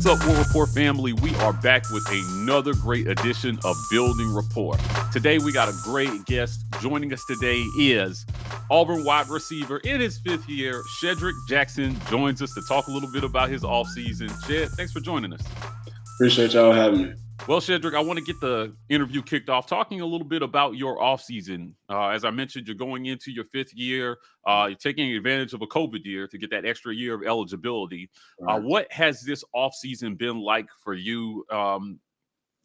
up, War Rapport family? We are back with another great edition of Building Rapport. Today, we got a great guest. Joining us today is Auburn wide receiver in his fifth year, Shedrick Jackson, joins us to talk a little bit about his offseason. Shed, thanks for joining us. Appreciate y'all having me. Well, Shedrick, I want to get the interview kicked off talking a little bit about your offseason. As I mentioned, you're going into your fifth year. You're taking advantage of a COVID year to get that extra year of eligibility. Right. What has this offseason been like for you,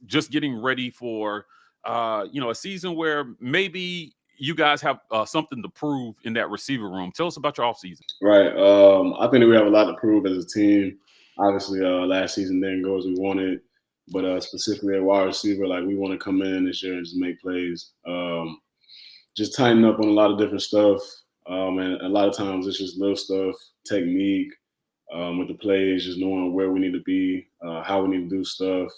just getting ready for a season where maybe you guys have something to prove in that receiver room? Tell us about your offseason. Right. I think that we have a lot to prove as a team. Obviously, last season didn't go as we wanted. But specifically at wide receiver, like we want to come in this year and just make plays. Just tighten up on a lot of different stuff. And a lot of times it's just little stuff, technique with the plays, just knowing where we need to be, how we need to do stuff,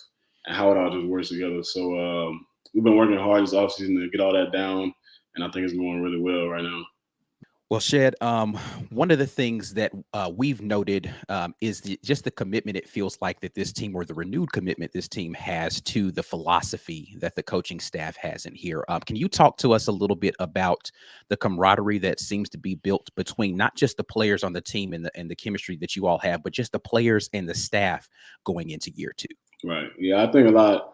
and how it all just works together. So we've been working hard this offseason to get all that down, and I think it's going really well right now. Well, Shed, one of the things that we've noted is just the commitment it feels like that this team, or the renewed commitment this team has to the philosophy that the coaching staff has in here. Can you talk to us a little bit about the camaraderie that seems to be built between not just the players on the team and the chemistry that you all have, but just the players and the staff going into year two? Right. Yeah, I think a lot.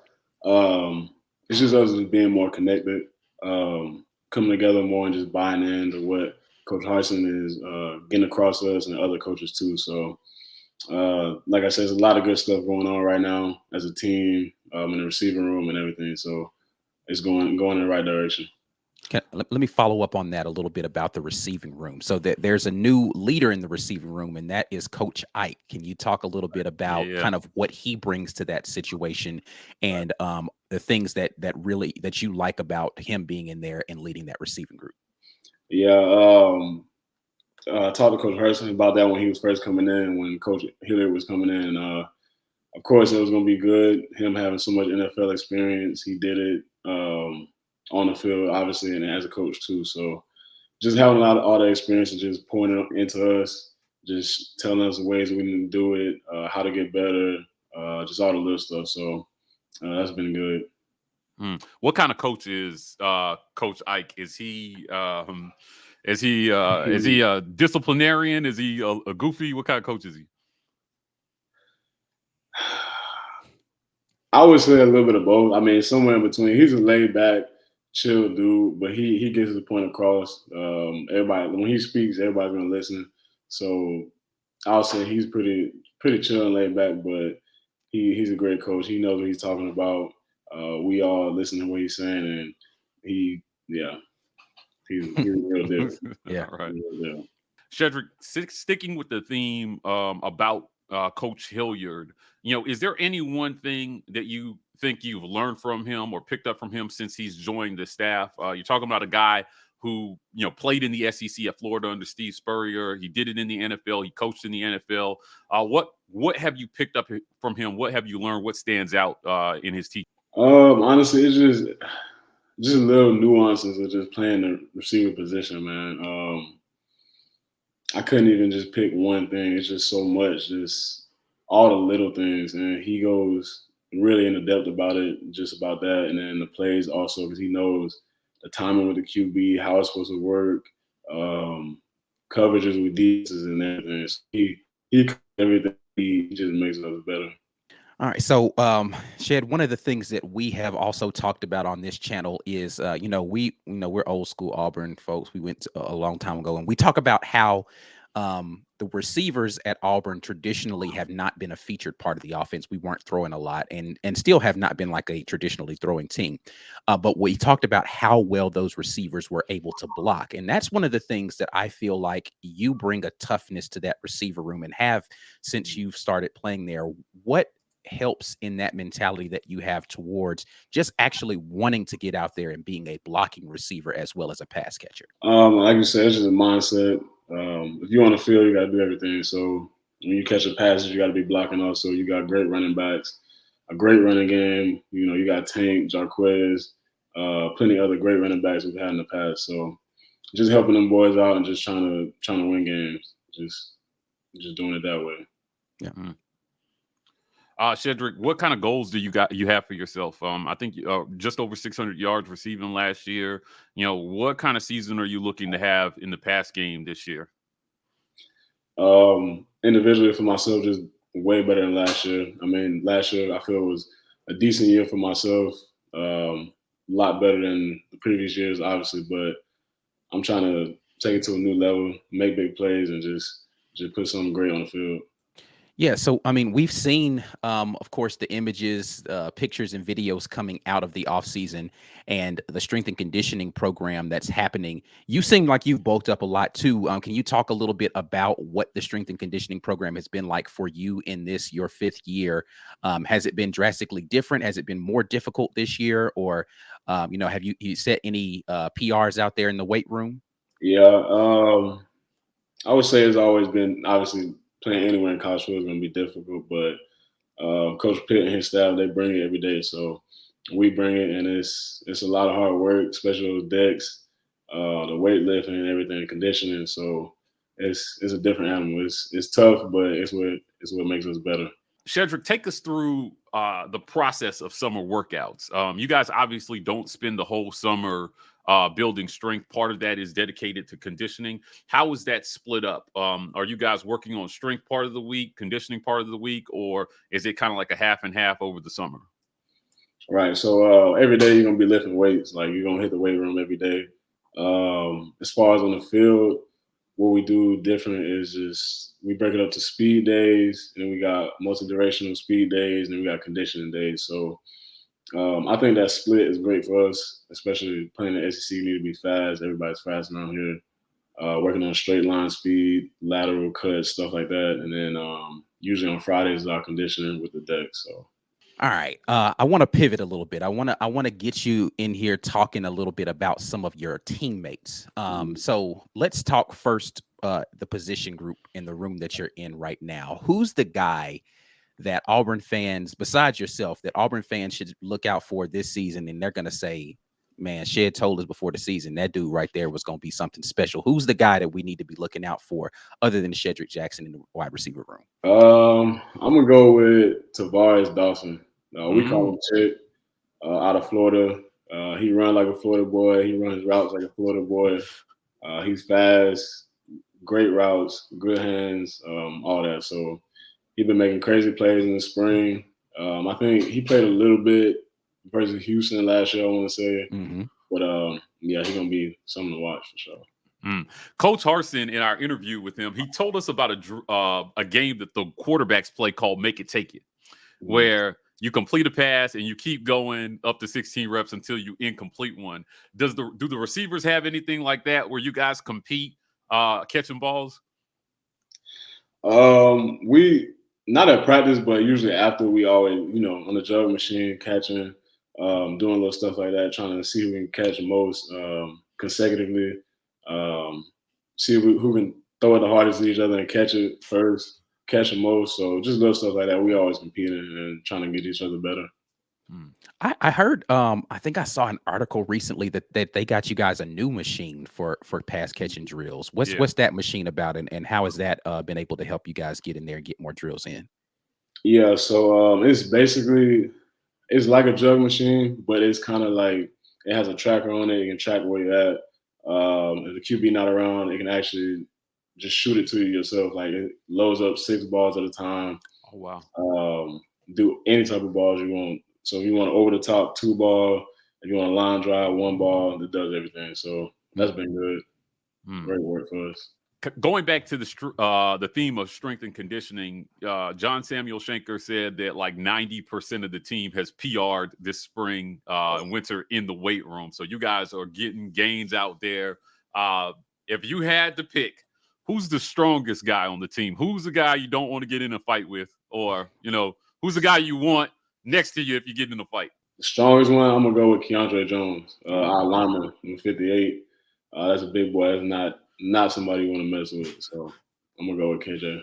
It's just us being more connected, coming together more, and just buying into what Coach Harsin is getting across us and other coaches too. So, like I said, there's a lot of good stuff going on right now as a team in the receiving room and everything. So it's going in the right direction. Let me follow up on that a little bit about the receiving room. So that there's a new leader in the receiving room, and that is Coach Ike. Can you talk a little bit about kind of what he brings to that situation and the things that you like about him being in there and leading that receiving group? Yeah, I talked to Coach Harsin about that when he was first coming in, when Coach Hilliard was coming in. Of course, it was going to be good, him having so much NFL experience. He did it on the field, obviously, and as a coach too. So just having all the experience and just pointing into us, just telling us the ways that we need to do it, how to get better, just all the little stuff. So that's been good. What kind of coach is Coach Ike? Is he a disciplinarian? Is he a goofy? What kind of coach is he? I would say a little bit of both. I mean, somewhere in between. He's a laid back, chill dude, but he gets the point across. Everybody, when he speaks, everybody's gonna listen. So I'll say he's pretty chill and laid back, but he's a great coach. He knows what he's talking about. We all listen to what he's saying, and he's real deal. Yeah, right. Shedrick, sticking with the theme about Coach Hilliard, is there any one thing that you think you've learned from him or picked up from him since he's joined the staff? You're talking about a guy who played in the SEC at Florida under Steve Spurrier. He did it in the NFL. He coached in the NFL. What have you picked up from him? What have you learned? What stands out in his teaching? Honestly, it's just little nuances of just playing the receiver position, man. I couldn't even just pick one thing. It's just so much, just all the little things, and he goes really into depth about it, just about that, and then the plays also, because he knows the timing with the QB, how it's supposed to work, coverages with defenses and everything. So he everything. He just makes us better. All right. So, Shed, one of the things that we have also talked about on this channel is, we're old school Auburn folks. We went a long time ago, and we talk about how the receivers at Auburn traditionally have not been a featured part of the offense. We weren't throwing a lot and still have not been like a traditionally throwing team. But we talked about how well those receivers were able to block. And that's one of the things that I feel like you bring a toughness to that receiver room and have since you've started playing there. What helps in that mentality that you have towards just actually wanting to get out there and being a blocking receiver as well as a pass catcher? Like you said, it's just a mindset. If you're on the field, you got to do everything. So when you catch a pass, you got to be blocking also. You got great running backs, a great running game. You got Tank, Jarquez, plenty of other great running backs we've had in the past. So just helping them boys out and just trying to win games. Just doing it that way. Yeah. Shedrick, what kind of goals do you have for yourself? I think just over 600 yards receiving last year. What kind of season are you looking to have in the pass game this year? Individually for myself, just way better than last year. I mean, last year I feel was a decent year for myself. A lot better than the previous years, obviously, but I'm trying to take it to a new level, make big plays, and just put something great on the field. Yeah, so I mean, we've seen, of course, the images, pictures, and videos coming out of the offseason and the strength and conditioning program that's happening. You seem like you've bulked up a lot too. Can you talk a little bit about what the strength and conditioning program has been like for you in this your 5th year? Has it been drastically different? Has it been more difficult this year, or have you set any PRs out there in the weight room? Yeah, I would say it's always been obviously playing anywhere in college football is going to be difficult, but Coach Pitt and his staff, they bring it every day. So we bring it, and it's a lot of hard work, especially those decks, the weightlifting and everything, conditioning. So it's a different animal. It's tough, but it's what makes us better. Shedrick, take us through the process of summer workouts. You guys obviously don't spend the whole summer building strength. Part of that is dedicated to conditioning. How is that split up? Are you guys working on strength part of the week, conditioning part of the week, or is it kind of like a half and half over the summer? Right. So every day you're gonna be lifting weights. Like you're gonna hit the weight room every day. As far as on the field, what we do different is just we break it up to speed days, and then we got multi-durational speed days, and then we got conditioning days. So I think that split is great for us, especially playing the SEC. You need to be fast. Everybody's fast around here. Working on straight line speed, lateral cuts, stuff like that, and then usually on Fridays is our conditioning with the deck. So. All right. I want to pivot a little bit. I want to get you in here talking a little bit about some of your teammates. So let's talk first the position group in the room that you're in right now. Who's the guy that Auburn fans, besides yourself, that Auburn fans should look out for this season, and they're going to say, man, Shed told us before the season that dude right there was going to be something special. Who's the guy that we need to be looking out for other than Shedrick Jackson in the wide receiver room? I'm going to go with Tavares Dawson. We call him Chick, out of Florida. He runs like a Florida boy. He runs routes like a Florida boy. He's fast, great routes, good hands, all that. So he's been making crazy plays in the spring. I think he played a little bit versus Houston last year, I want to say. But, yeah, he's going to be something to watch for sure. Coach Harsin, in our interview with him, he told us about a game that the quarterbacks play called Make It Take It, where you complete a pass and you keep going up to 16 reps until you incomplete one. Do the receivers have anything like that where you guys compete catching balls? We not at practice, but usually after we always, on the jug machine catching, doing little stuff like that, trying to see who can catch the most consecutively. See who can throw it the hardest at each other and catch it first. Catch the most. So just little stuff like that. We always competing and trying to get each other better. I heard, I think I saw an article recently that they got you guys a new machine for pass catching drills. What's that machine about, and how has that been able to help you guys get in there and get more drills in? Yeah, so it's like a jug machine, but it's kind of like it has a tracker on it. You can track where you're at. If the QB not around, it can actually just shoot it to you yourself. Like it loads up 6 balls at a time. Oh, wow. Do any type of balls you want. So if you want over the top 2 ball, if you want a line drive 1 ball, it does everything. So that's been good. Great work for us. Going back to the theme of strength and conditioning, John Samuel Shanker said that like 90% of the team has PR'd this spring and winter in the weight room. So you guys are getting gains out there. If you had to pick, who's the strongest guy on the team? Who's the guy you don't want to get in a fight with? Or, who's the guy you want next to you if you get in a fight? The strongest one, I'm going to go with Keandre Jones, our lineman, number 58. That's a big boy. That's not somebody you want to mess with. So I'm going to go with KJ.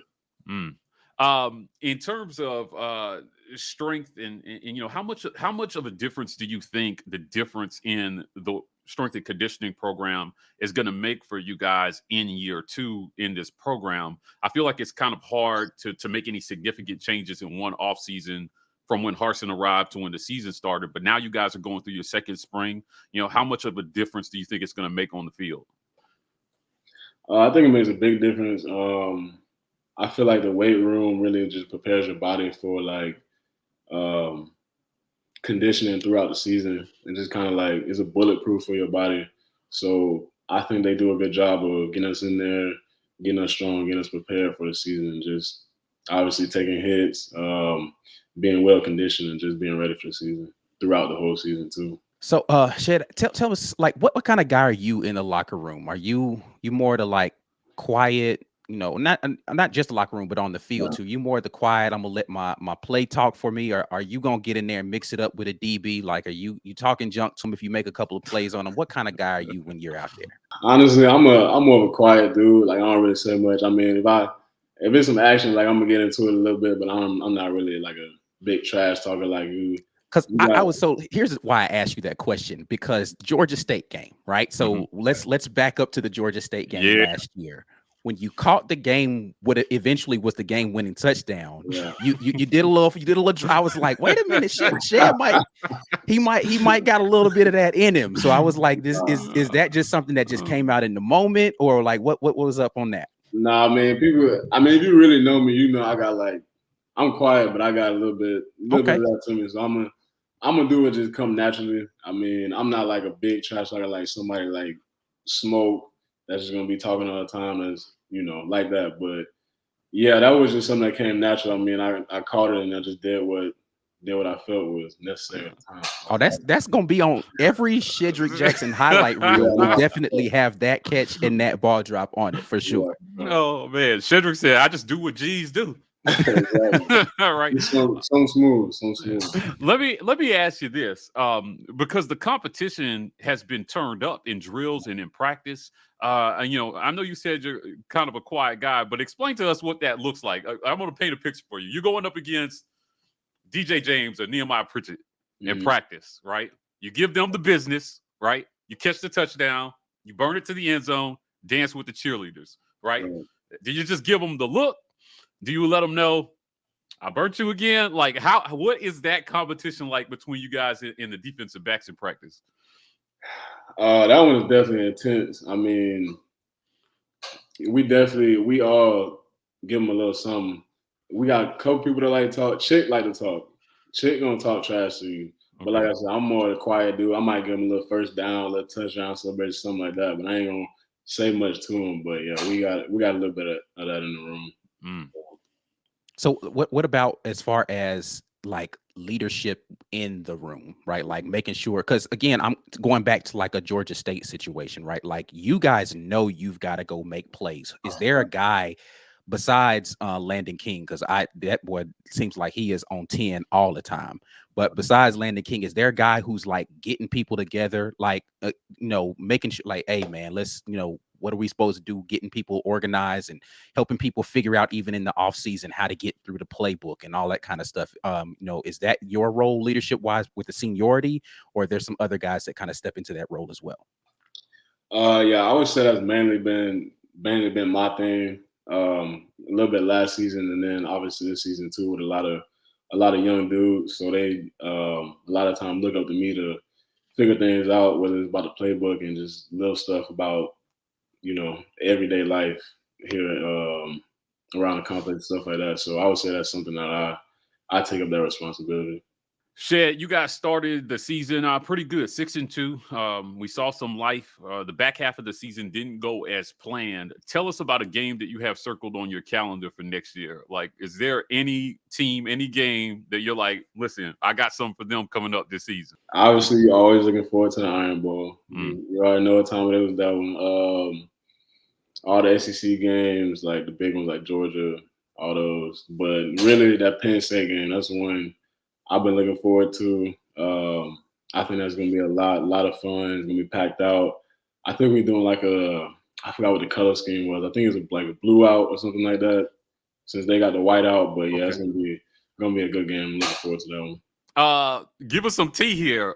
In terms of strength and how much of a difference do you think the difference in the strength and conditioning program is going to make for you guys in year 2 in this program. I feel like it's kind of hard to make any significant changes in one offseason from when Harsin arrived to when the season started. But now you guys are going through your second spring. How much of a difference do you think it's going to make on the field? I think it makes a big difference. I feel like the weight room really just prepares your body for conditioning throughout the season, and just kind of like it's a bulletproof for your body. So I think they do a good job of getting us in there, getting us strong, getting us prepared for the season. Just obviously taking hits, being well conditioned, and just being ready for the season throughout the whole season too. So, Shed, tell us, like, what kind of guy are you in the locker room? Are you more the like quiet, not just the locker room, but on the field too? You more the quiet, I'm gonna let my play talk for me, or are you gonna get in there and mix it up with a DB? Like, are you talking junk to him if you make a couple of plays on him? What kind of guy are you when you're out there? Honestly, I'm more of a quiet dude. Like, I don't really say much. I mean, if it's some action, like, I'm gonna get into it a little bit, but I'm not really like a big trash talker like you. Because here's why I asked you that question, because Georgia State game, right? So let's back up to the Georgia State game last year. When you caught the game, what eventually was the game-winning touchdown, you did a little. I was like, wait a minute, Shed might got a little bit of that in him. So I was like, is that just something that just came out in the moment, or like what was up on that? Nah, man, if you really know me, I'm quiet, but I got a little bit of that to me. So I'm gonna do it just come naturally. I mean, I'm not like a big trash talker like somebody like Smoke that's just gonna be talking all the time, as like that. But yeah, that was just something that came natural. I mean, I caught it and I just did what I felt was necessary at the time. Oh, that's gonna be on every Shedrick Jackson highlight reel. We'll definitely have that catch and that ball drop on it for sure. Oh man, Shedrick said, "I just do what G's do." All right. So smooth. Let me ask you this, because the competition has been turned up in drills and in practice. And I know you said you're kind of a quiet guy, but explain to us what that looks like. I'm going to paint a picture for you. You're going up against DJ James or Nehemiah Pritchett in practice, right? You give them the business, right? You catch the touchdown, you burn it to the end zone, dance with the cheerleaders, right? Do you just give them the look? Do you let them know I burnt you again? Like, what is that competition like between you guys in the defensive backs in practice? That one is definitely intense. I mean, we all give them a little something. We got a couple people that like to talk. Chick like to talk. Chick gonna talk trash to you. But like I said, I'm more the quiet dude. I might give him a little first down, a little touchdown celebration, something like that. But I ain't gonna say much to him. But yeah, we got a little bit of that in the room. So what about as far as like leadership in the room, right? Like making sure, because again, I'm going back to like a Georgia State situation, right? Like, you guys know you've got to go make plays. Is there a guy besides Landon King? Because that boy seems like he is on 10 all the time. But besides Landon King, is there a guy who's like getting people together, like making sure, like, hey man, let's what are we supposed to do, getting people organized and helping people figure out even in the off season how to get through the playbook and all that kind of stuff? Is that your role leadership wise with the seniority, or there's some other guys that kind of step into that role as well? Yeah, I would say that's mainly been my thing. A little bit last season, and then obviously this season too, with a lot of young dudes. So they a lot of time look up to me to figure things out, whether it's about the playbook and just little stuff about everyday life here around the complex, stuff like that. So I would say that's something that I take up that responsibility. Shed, you guys started the season pretty good, 6-2. We saw some life. The back half of the season didn't go as planned. Tell us about a game that you have circled on your calendar for next year. Like, is there any team, any game that you're like, listen, I got something for them coming up this season? Obviously, you're always looking forward to the Iron Bowl. You already know what time it was, that one. All the SEC games, like the big ones like Georgia, all those. But really, that Penn State game, that's one I've been looking forward to. I think that's going to be a lot of fun. It's going to be packed out. I think we're doing like I forgot what the color scheme was. I think it's like a blue out or something like that, since they got the white out. But yeah, it's going to be a good game. I'm looking forward to that one. Give us some tea here.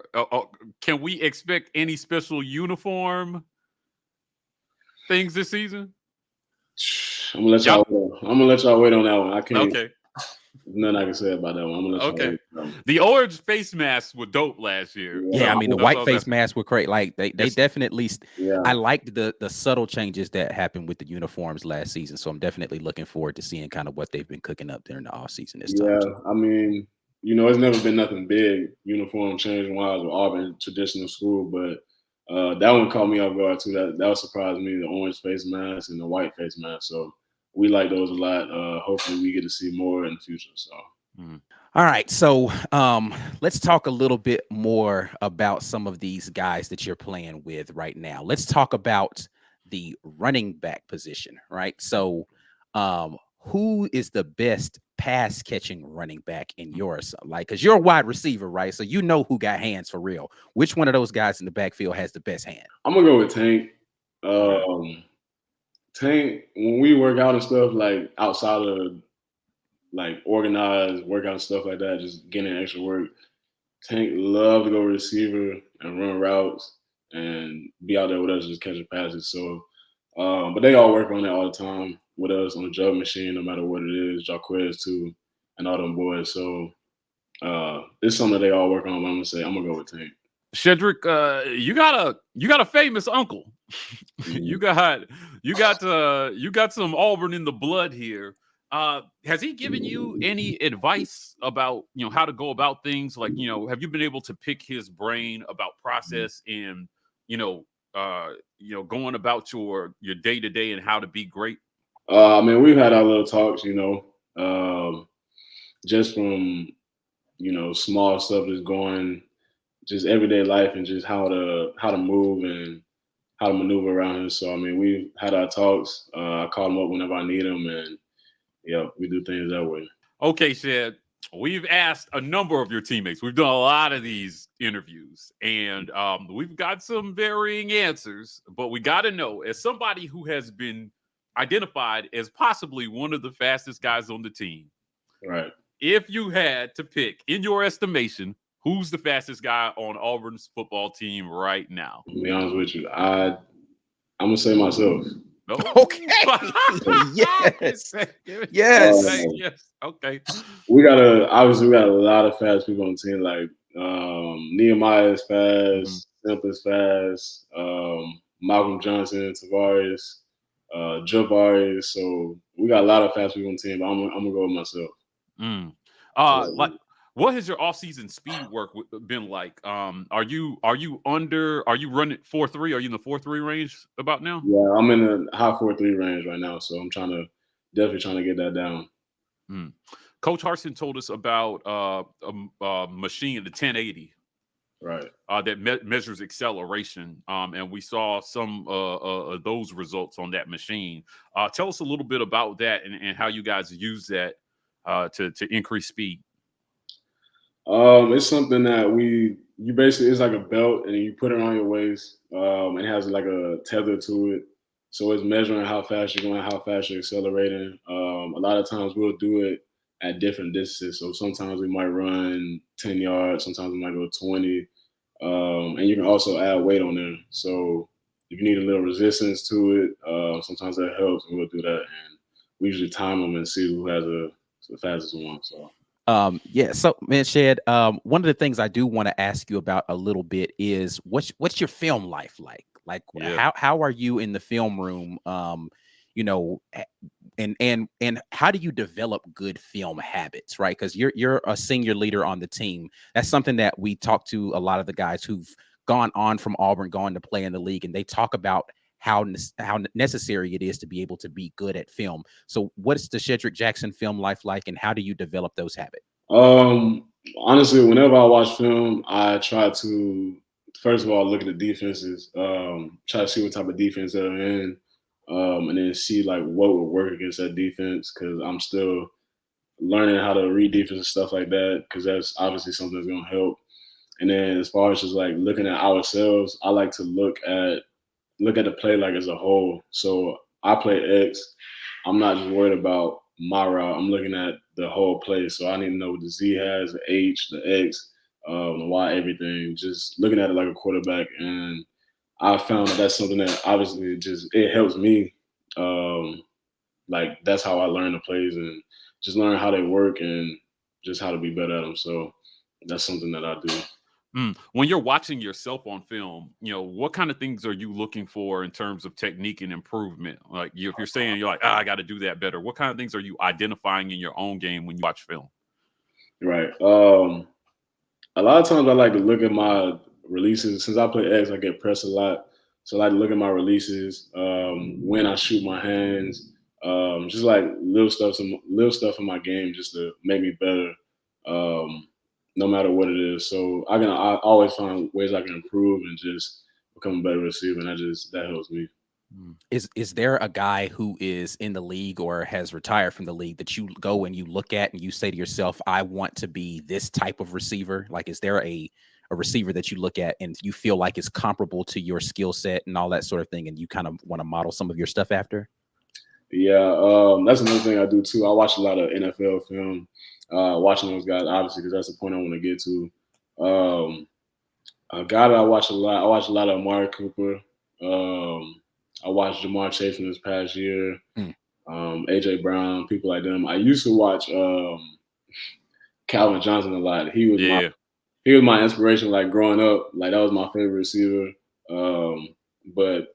Can we expect any special uniform things this season? I'm gonna let y'all wait on that one. I can't. Okay. Nothing I can say about that one. I'm gonna let y'all wait. The orange face masks were dope last year. Yeah, I mean the white face masks were great. Like they definitely. Yeah. I liked the subtle changes that happened with the uniforms last season. So I'm definitely looking forward to seeing kind of what they've been cooking up during the offseason this time. Yeah, I mean, it's never been nothing big uniform change wise with Auburn traditional school, but that one caught me off guard too. That would surprise me, the orange face mask and the white face mask. So we like those a lot. Hopefully we get to see more in the future. So All right. So let's talk a little bit more about some of these guys that you're playing with right now. Let's talk about the running back position, right? So who is the best pass catching running back in yours? Like, because you're a wide receiver, right? So you know who got hands for real. Which one of those guys in the backfield has the best hand? I'm gonna go with Tank. Tank, when we work out and stuff, like outside of like organized workout and stuff like that, just getting extra work, Tank love to go receiver and run routes and be out there with us just catching passes. So, but they all work on it all the time with us on the jug machine, no matter what it is. Jaquez too, and all them boys. So it's something that they all work on. But I'm gonna go with Tank. Shedrick, you got a famous uncle. you got some Auburn in the blood here. Has he given you any advice about how to go about things? Like have you been able to pick his brain about process and going about your day to day and how to be great? I mean, we've had our little talks, just from small stuff that's going. Just everyday life and just how to move and how to maneuver around him. So I mean, we've had our talks. I call him up whenever I need him, and we do things that way. Okay, Shed. We've asked a number of your teammates. We've done a lot of these interviews, and we've got some varying answers. But we got to know, as somebody who has been identified as possibly one of the fastest guys on the team, right? If you had to pick, in your estimation, who's the fastest guy on Auburn's football team right now? To be honest with you, I'm gonna say myself. Okay. Yes. Yes. Yes. Okay. We got a lot of fast people on the team. Like Nehemiah is fast, Simp is fast, Malcolm Johnson, Tavares, Jabari. So we got a lot of fast people on the team. But I'm gonna go with myself. What has your offseason speed work been like? Are you running 4.3? Are you in the 4.3 range about now? Yeah, I'm in the high 4.3 range right now, so I'm definitely trying to get that down. Coach Harsin told us about a machine, the 1080, right? That measures acceleration, and we saw some of those results on that machine. Tell us a little bit about that and how you guys use that to increase speed. It's something that you basically, it's like a belt and you put it on your waist. It has like a tether to it. So it's measuring how fast you're going, how fast you're accelerating. A lot of times we'll do it at different distances. So sometimes we might run 10 yards, sometimes we might go 20. And you can also add weight on there. So if you need a little resistance to it, sometimes that helps, and we'll do that. And we usually time them and see who has the fastest one. So. So man, Shed, one of the things I do want to ask you about a little bit is what's your film life like? Like how are you in the film room? And how do you develop good film habits, right? Because you're a senior leader on the team. That's something that we talk to a lot of the guys who've gone on from Auburn, gone to play in the league, and they talk about how necessary it is to be able to be good at film. So what's the Cedric Jackson film life like, and how do you develop those habits? Honestly, whenever I watch film, I try to, first of all, look at the defenses, try to see what type of defense they're in, and then see like what would work against that defense, because I'm still learning how to read defense and stuff like that, because that's obviously something that's going to help. And then as far as just like looking at ourselves, I like to look at the play like as a whole. So I play X. I'm not just worried about my route. I'm looking at the whole play. So I need to know what the Z has, the H, the X, why everything, just looking at it like a quarterback. And I found that that's something that obviously it helps me. Like that's how I learn the plays and just learn how they work and just how to be better at them. So that's something that I do. When you're watching yourself on film, what kind of things are you looking for in terms of technique and improvement? Like if you're saying you're like, I got to do that better. What kind of things are you identifying in your own game when you watch film? Right. A lot of times I like to look at my releases. Since I play X, I get pressed a lot. So I like to look at my releases, when I shoot my hands, just like little stuff in my game just to make me better, no matter what it is. So I always find ways I can improve and just become a better receiver, and that helps me. Is there a guy who is in the league or has retired from the league that you go and you look at and you say to yourself, I want to be this type of receiver? Like, is there a receiver that you look at and you feel like is comparable to your skill set and all that sort of thing, and you kind of want to model some of your stuff after? Yeah, that's another thing I do too. I watch a lot of NFL film, watching those guys, obviously, because that's the point I want to get to. A guy that I watch a lot of Amari Cooper. I watched Jamar Chase from this past year, AJ Brown, people like them. I used to watch Calvin Johnson a lot. He was my inspiration, like growing up. Like that was my favorite receiver. But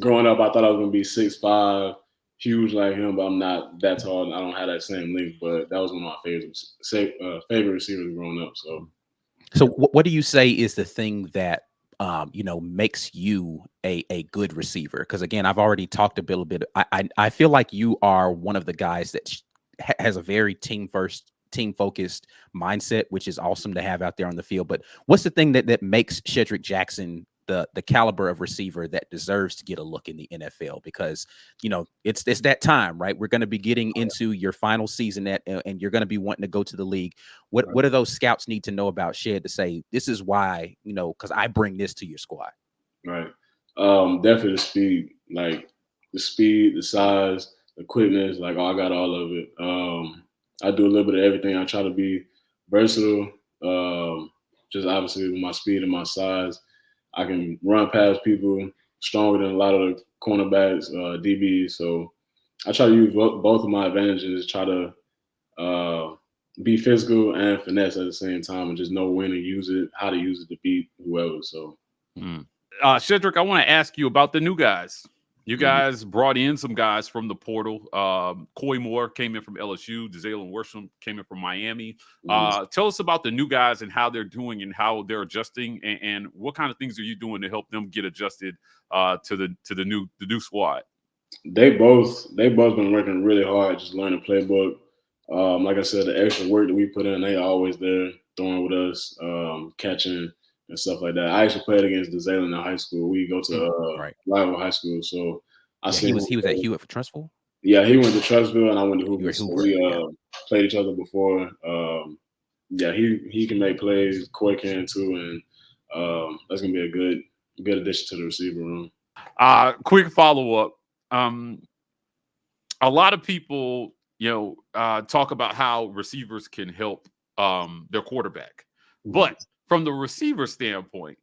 growing up, I thought I was gonna be 6'5", huge like him, but I'm not that tall and I don't have that same length. But that was one of my favorite receivers growing up. So what do you say is the thing that makes you a good receiver? Because again, I've already talked a little bit. I feel like you are one of the guys that has a very team focused mindset, which is awesome to have out there on the field. But what's the thing that makes Shedrick Jackson the caliber of receiver that deserves to get a look in the NFL? Because it's that time, right? We're going to be getting into your final season and you're going to be wanting to go to the league. What do those scouts need to know about Shed to say, this is why, because I bring this to your squad? Right. Definitely the speed, like the speed, the size, the quickness, like I got all of it. I do a little bit of everything. I try to be versatile. Just obviously with my speed and my size, I can run past people stronger than a lot of the cornerbacks, DBs. So I try to use both of my advantages, try to be physical and finesse at the same time, and just know when to use it, how to use it to beat whoever. So, Cedric, I want to ask you about the new guys. You guys brought in some guys from the portal. Coy Moore came in from LSU. Jalen Worsham came in from Miami. Tell us about the new guys and how they're doing and how they're adjusting, and what kind of things are you doing to help them get adjusted to the new squad? They both been working really hard, just learning the playbook. Like I said, the extra work that we put in, they always there throwing with us, catching and stuff like that. I actually played against Jalen in high school. We go to rival high school, so he was at Hewitt for Trustville. Yeah, he went to Trustville and I went to Hoover. So we played each other before. He can make plays. Coy can too, and that's gonna be a good addition to the receiver room. Quick follow up. A lot of people, talk about how receivers can help their quarterback, but from the receiver standpoint,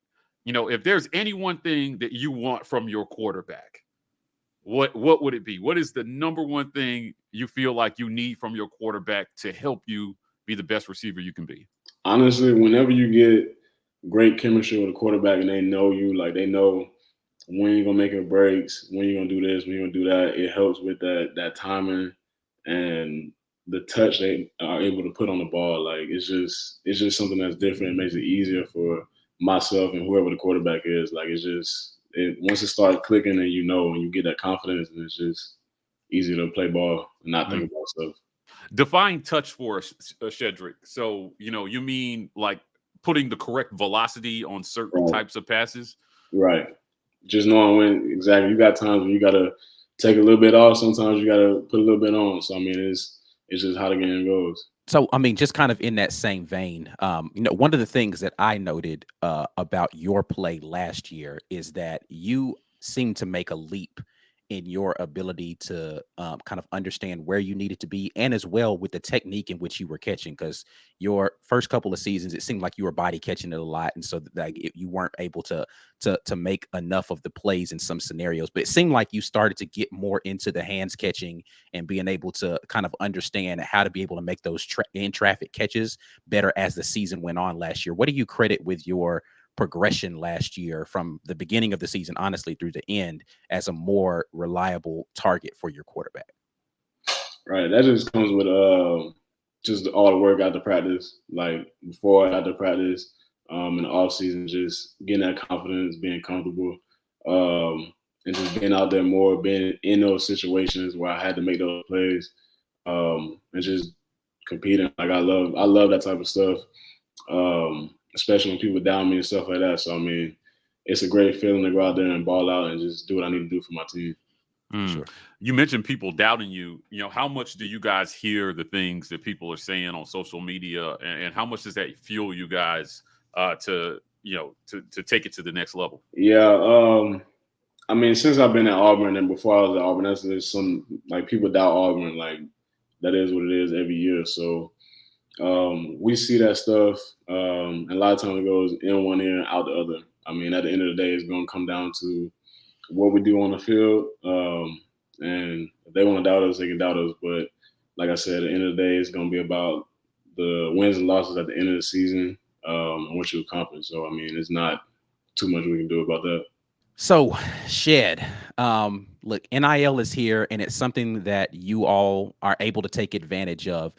if there's any one thing that you want from your quarterback, what would it be? What is the number one thing you feel like you need from your quarterback to help you be the best receiver you can be? Honestly, whenever you get great chemistry with a quarterback and they know you, like they know when you're gonna make your breaks, when you're gonna do this, when you're gonna do that, it helps with that timing and the touch they are able to put on the ball. Like it's just something that's different. It makes it easier for myself and whoever the quarterback is. Like once it starts clicking and when you get that confidence, and it's just easier to play ball and not think about stuff. Define touch for us, Shedrick. So, you mean like putting the correct velocity on certain types of passes? Right. Just knowing when exactly. You got times when you got to take a little bit off. Sometimes you got to put a little bit on. So, I mean, it's just how the game goes. So, I mean, just kind of in that same vein, one of the things that I noted about your play last year is that you seem to make a leap in your ability to kind of understand where you needed to be, and as well with the technique in which you were catching? Because your first couple of seasons, it seemed like you were body catching it a lot, and so like you weren't able to make enough of the plays in some scenarios. But it seemed like you started to get more into the hands catching and being able to kind of understand how to be able to make those in traffic catches better as the season went on last year. What do you credit with your progression last year from the beginning of the season, honestly, through the end, as a more reliable target for your quarterback? Right. That just comes with just all the work out to practice, like before, after practice, in the off season, just getting that confidence, being comfortable, and just being out there more, being in those situations where I had to make those plays, and just competing. Like I love that type of stuff. Especially when people down me and stuff like that. So, I mean, it's a great feeling to go out there and ball out and just do what I need to do for my team. Sure. You mentioned people doubting you. You know, how much do you guys hear the things that people are saying on social media, and how much does that fuel you guys to take it to the next level? Yeah. I mean, since I've been at Auburn and before I was at Auburn, there's some, like, people doubt Auburn. Like, that is what it is every year. So, we see that stuff, and a lot of times it goes in one ear and out the other. I mean, at the end of the day, it's going to come down to what we do on the field, and if they want to doubt us, they can doubt us. But like I said, at the end of the day, it's going to be about the wins and losses at the end of the season, and what you accomplish. So, I mean, it's not too much we can do about that. So, Shed, look, NIL is here, and it's something that you all are able to take advantage of.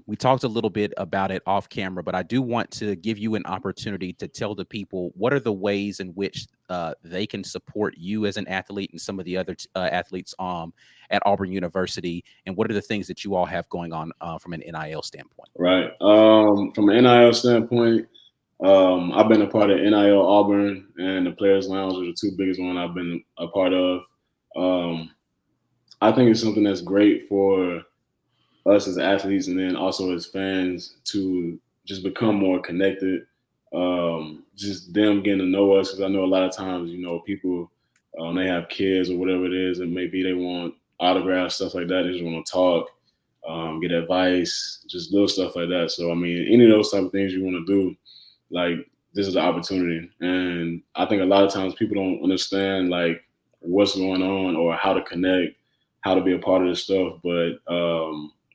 We talked a little bit about it off camera, but I do want to give you an opportunity to tell the people what are the ways in which they can support you as an athlete and some of the other athletes at Auburn University, and what are the things that you all have going on from an NIL standpoint? Right. From an NIL standpoint, I've been a part of NIL Auburn and the Players Lounge are the two biggest ones I've been a part of. I think it's something that's great for us as athletes and then also as fans to just become more connected. Just them getting to know us, because I know a lot of times, people, they have kids or whatever it is, and maybe they want autographs, stuff like that. They just want to talk, get advice, just little stuff like that. So, I mean, any of those type of things you want to do, like, this is the opportunity. And I think a lot of times people don't understand, like, what's going on or how to connect, how to be a part of this stuff. But,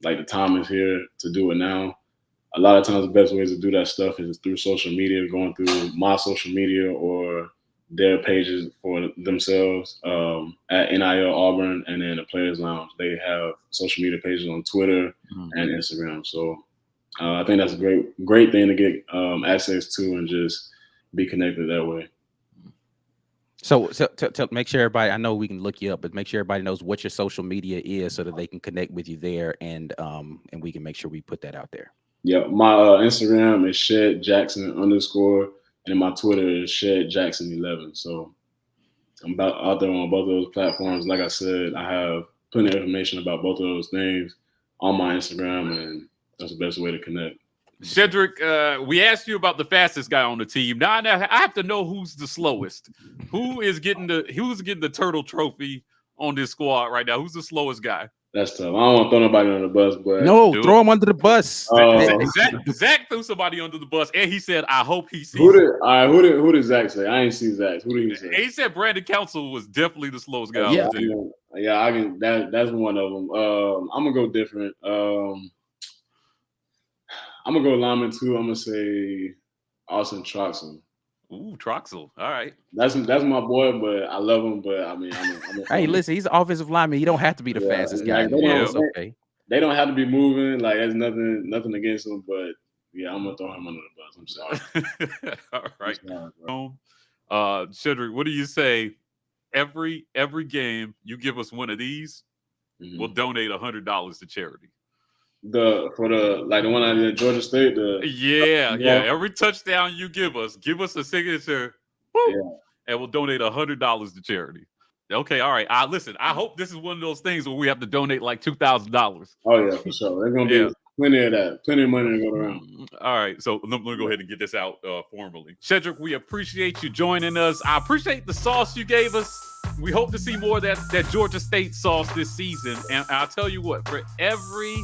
like, the time is here to do it now. A lot of times the best ways to do that stuff is through social media, going through my social media or their pages for themselves, at NIL Auburn and then the Players Lounge. They have social media pages on Twitter and Instagram. So I think that's a great thing to get access to and just be connected that way. So to make sure everybody, I know we can look you up, but make sure everybody knows what your social media is so that they can connect with you there, and we can make sure we put that out there. Yeah, my Instagram is Shed Jackson _, and my Twitter is Shed Jackson 11. So I'm out there on both of those platforms. Like I said, I have plenty of information about both of those things on my Instagram, and that's the best way to connect. Cedric, we asked you about the fastest guy on the team. Now I have to know who's the slowest. Who's getting the turtle trophy on this squad right now? Who's the slowest guy? That's tough. I don't want to throw nobody under the bus, but throw him under the bus. Zach threw somebody under the bus, and he said, "I hope he sees." Who did Zach say? I ain't seen Zach. Who did he say? He said Brandon Council was definitely the slowest guy. Yeah, on the team. I can. That's one of them. I'm gonna go different. I'm gonna go lineman too. I'm gonna say Austin Troxel. Ooh, Troxel. All right. That's my boy, but I love him. But I mean, hey, listen, he's an offensive lineman. You don't have to be the fastest guy. Okay. They don't have to be moving. Like, there's nothing against them. But yeah, I'm gonna throw him under the bus. I'm sorry. All right. Shedrick, what do you say? Every game you give us one of these, we'll donate $100 to charity. The one I did at Georgia State. Yeah. Every touchdown you give us a signature, and we'll donate $100 to charity. Okay, all right. Listen, I hope this is one of those things where we have to donate like $2,000. Oh yeah, for sure. There's gonna be plenty of that, plenty of money to go around. All right, so let me go ahead and get this out formally. Cedric, we appreciate you joining us. I appreciate the sauce you gave us. we hope to see more of that Georgia State sauce this season. And I'll tell you what, for every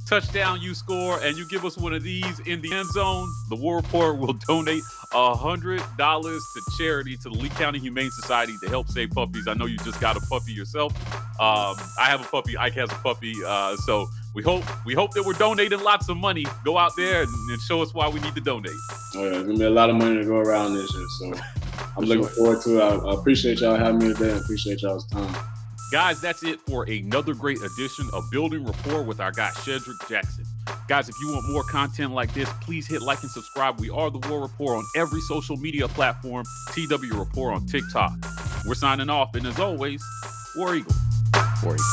touchdown you score and you give us one of these in the end zone, the War Report will donate $100 to charity, to the Lee County Humane Society, to help save puppies. I know you just got a puppy yourself. I have a puppy. Ike has a puppy. So we hope that we're donating lots of money. Go out there and show us why we need to donate. Oh yeah, there's gonna be a lot of money to go around this year. So I'm looking forward to it. I appreciate y'all having me today. I appreciate y'all's time. Guys, that's it for another great edition of Building Rapport with our guy, Shedrick Jackson. Guys, if you want more content like this, please hit like and subscribe. We are the War Rapport on every social media platform, TW Rapport on TikTok. We're signing off, and as always, War Eagle. War Eagle.